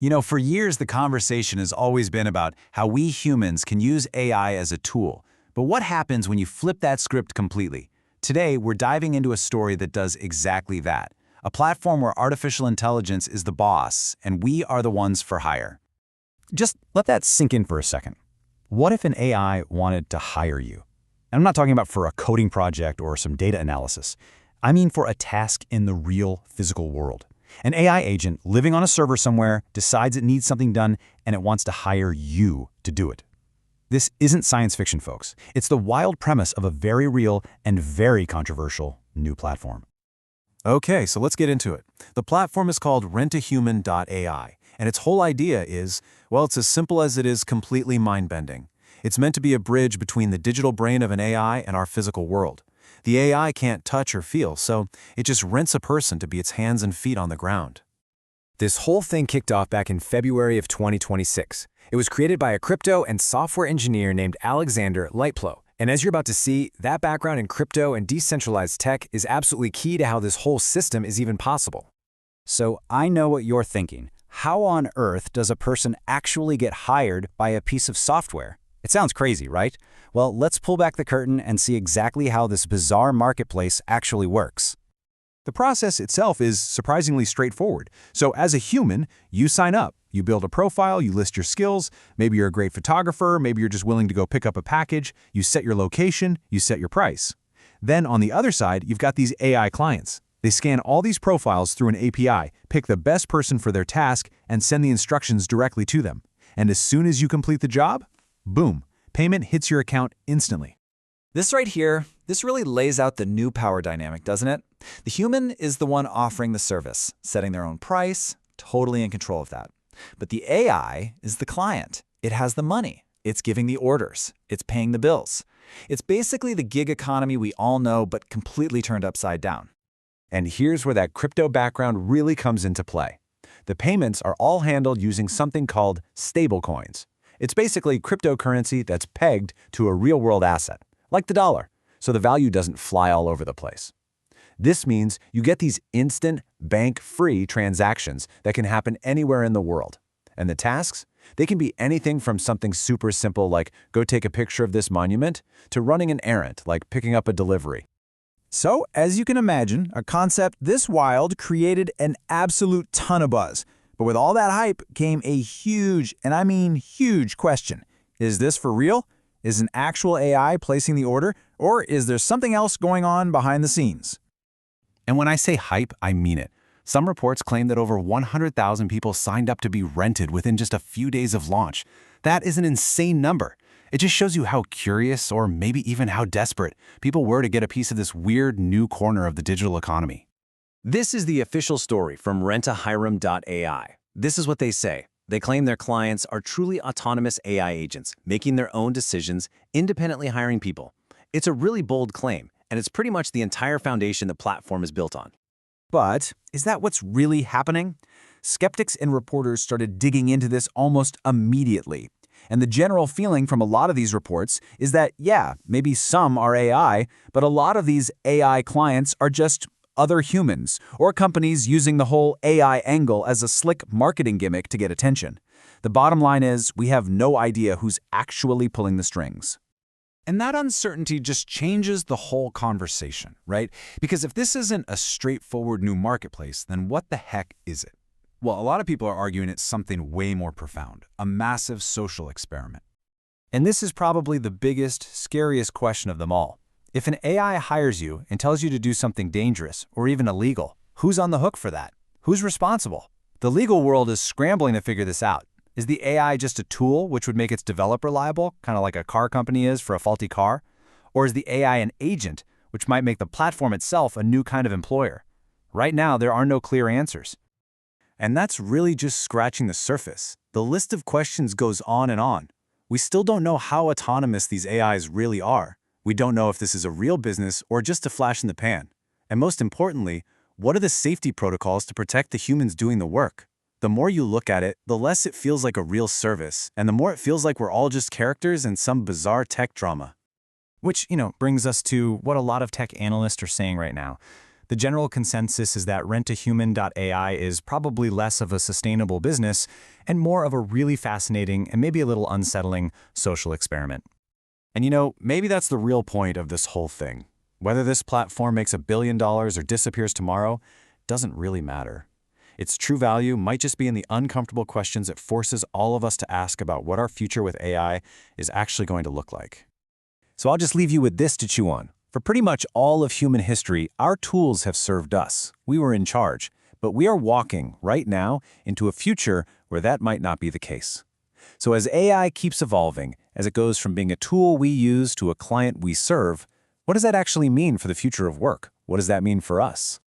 For years, the conversation has always been about how we humans can use AI as a tool. But what happens when you flip that script completely? Today, we're diving into a story that does exactly that. A platform where artificial intelligence is the boss, and we are the ones for hire. Just let that sink in for a second. What if an AI wanted to hire you? And I'm not talking about for a coding project or some data analysis. I mean for a task in the real physical world. An AI agent living on a server somewhere decides it needs something done and it wants to hire you to do it. This isn't science fiction, folks. It's the wild premise of a very real and very controversial new platform. Okay, so let's get into it. The platform is called RentAHuman.ai, and its whole idea is, well, it's as simple as it is completely mind-bending. It's meant to be a bridge between the digital brain of an AI and our physical world. The AI can't touch or feel, so it just rents a person to be its hands and feet on the ground. This whole thing kicked off back in February of 2026. It was created by a crypto and software engineer named Alexander Liteplo. And as you're about to see, that background in crypto and decentralized tech is absolutely key to how this whole system is even possible. So I know what you're thinking. How on earth does a person actually get hired by a piece of software? It sounds crazy, right? Well, let's pull back the curtain and see exactly how this bizarre marketplace actually works. The process itself is surprisingly straightforward. So as a human, you sign up. You build a profile, you list your skills, maybe you're a great photographer, maybe you're just willing to go pick up a package, you set your location, you set your price. Then on the other side, you've got these AI clients. They scan all these profiles through an API, pick the best person for their task, and send the instructions directly to them. And as soon as you complete the job, boom, payment hits your account instantly. This right here, this really lays out the new power dynamic, doesn't it? The human is the one offering the service, setting their own price, totally in control of that. But the AI is the client. It has the money. It's giving the orders. It's paying the bills. It's basically the gig economy we all know, but completely turned upside down. And here's where that crypto background really comes into play. The payments are all handled using something called stablecoins. It's basically cryptocurrency that's pegged to a real-world asset, like the dollar, so the value doesn't fly all over the place. This means you get these instant, bank-free transactions that can happen anywhere in the world. And the tasks? They can be anything from something super simple like go take a picture of this monument to running an errand like picking up a delivery. So, as you can imagine, a concept this wild created an absolute ton of buzz. But with all that hype came a huge, and I mean huge, question. Is this for real? Is an actual AI placing the order? Or is there something else going on behind the scenes? And when I say hype, I mean it. Some reports claim that over 100,000 people signed up to be rented within just a few days of launch. That is an insane number. It just shows you how curious, or maybe even how desperate, people were to get a piece of this weird new corner of the digital economy. This is the official story from RentAHuman.ai. This is what they say. They claim their clients are truly autonomous AI agents, making their own decisions, independently hiring people. It's a really bold claim, and it's pretty much the entire foundation the platform is built on. But is that what's really happening? Skeptics and reporters started digging into this almost immediately. And the general feeling from a lot of these reports is that, yeah, maybe some are AI, but a lot of these AI clients are just other humans, or companies using the whole AI angle as a slick marketing gimmick to get attention. The bottom line is, we have no idea who's actually pulling the strings. And that uncertainty just changes the whole conversation, right? Because if this isn't a straightforward new marketplace, then what the heck is it? Well, a lot of people are arguing it's something way more profound, a massive social experiment. And this is probably the biggest, scariest question of them all. If an AI hires you and tells you to do something dangerous or even illegal, who's on the hook for that? Who's responsible? The legal world is scrambling to figure this out. Is the AI just a tool which would make its developer liable, kind of like a car company is for a faulty car? Or is the AI an agent, which might make the platform itself a new kind of employer? Right now, there are no clear answers. And that's really just scratching the surface. The list of questions goes on and on. We still don't know how autonomous these AIs really are. We don't know if this is a real business or just a flash in the pan. And most importantly, what are the safety protocols to protect the humans doing the work? The more you look at it, the less it feels like a real service, and the more it feels like we're all just characters in some bizarre tech drama. Which, brings us to what a lot of tech analysts are saying right now. The general consensus is that RentAHuman.ai is probably less of a sustainable business and more of a really fascinating and maybe a little unsettling social experiment. And you know, maybe that's the real point of this whole thing. Whether this platform makes $1 billion or disappears tomorrow doesn't really matter. Its true value might just be in the uncomfortable questions it forces all of us to ask about what our future with AI is actually going to look like. So I'll just leave you with this to chew on. For pretty much all of human history, our tools have served us. We were in charge. But we are walking, right now, into a future where that might not be the case. So as AI keeps evolving, as it goes from being a tool we use to a client we serve, what does that actually mean for the future of work? What does that mean for us?